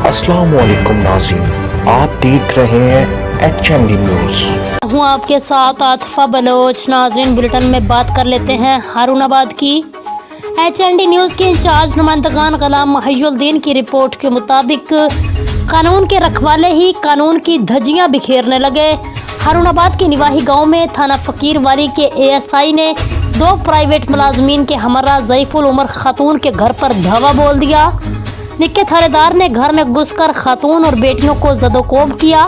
السلام علیکم ناظرین، آپ دیکھ رہے ہیں HND نیوز۔ ہوں آپ کے ساتھ عاطفہ بلوچ۔ ناظرین، بلٹن میں بات کر لیتے ہیں ہارون آباد کی۔ HND نیوز کے انچارج نمائندگان غلام محی الدین کی رپورٹ کے مطابق قانون کے رکھوالے ہی قانون کی دھجیاں بکھیرنے لگے۔ ہارون آباد کے نواحی گاؤں میں تھانہ فقیر والی کے ASI نے 2 پرائیویٹ ملازمین کے ہمراہ ضعیف العمر خاتون کے گھر پر دھاوا بول دیا۔ نکے تھانے دار نے گھر میں گھس کر خاتون اور بیٹیوں کو زد و کوب کیا،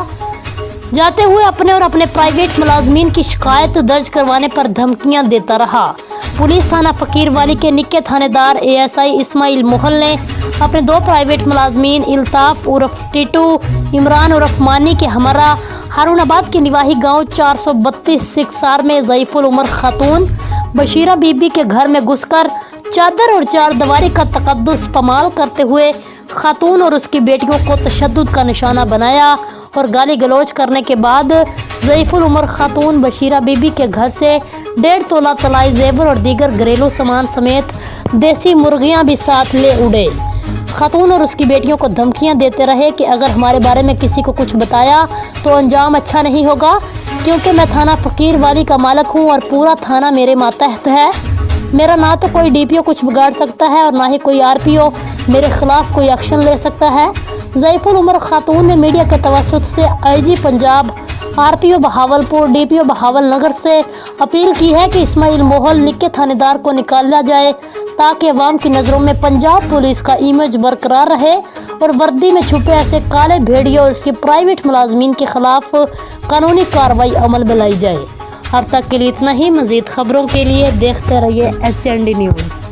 جاتے ہوئے اپنے اور اپنے پرائیویٹ ملازمین کی شکایت درج کروانے پر دھمکیاں دیتا رہا۔ پولیس تھانہ فقیر والی کے نکے تھانے دار ASI اسماعیل محل نے اپنے 2 پرائیویٹ ملازمین الطاف عرف ٹیٹو، عمران عرف مانی کے ہمراہ ہارون آباد کے نواحی گاؤں 432 سکسار میں ضعیف العمر خاتون بشیرہ بی بی کے گھر میں گھس کر چادر اور 4 دیواری کا تقدس پامال کرتے ہوئے خاتون اور اس کی بیٹیوں کو تشدد کا نشانہ بنایا اور گالی گلوچ کرنے کے بعد ضعیف العمر خاتون بشیرہ بی بی کے گھر سے 1.5 تولہ طلائی زیور اور دیگر گھریلو سامان سمیت دیسی مرغیاں بھی ساتھ لے اڑے۔ خاتون اور اس کی بیٹیوں کو دھمکیاں دیتے رہے کہ اگر ہمارے بارے میں کسی کو کچھ بتایا تو انجام اچھا نہیں ہوگا، کیونکہ میں تھانہ فقیر والی کا مالک ہوں اور پورا تھانہ میرے ماتحت ہے۔ میرا نہ تو کوئی DPO کچھ بگاڑ سکتا ہے اور نہ ہی کوئی RPO میرے خلاف کوئی ایکشن لے سکتا ہے۔ ضعیف العمر خاتون نے میڈیا کے توسط سے IG Punjab, RPO Bahawalpur, DPO Bahawal Nagar سے اپیل کی ہے کہ اسماعیل محل نکے تھانے دار کو نکالا جائے تاکہ عوام کی نظروں میں پنجاب پولیس کا امیج برقرار رہے اور وردی میں چھپے ایسے کالے بھیڑیے اور اس کے پرائیویٹ ملازمین کے خلاف قانونی کارروائی عمل میں لائی جائے۔ اب تک کے لیے اتنا ہی۔ مزید خبروں کے لیے دیکھتے رہیے HND نیوز۔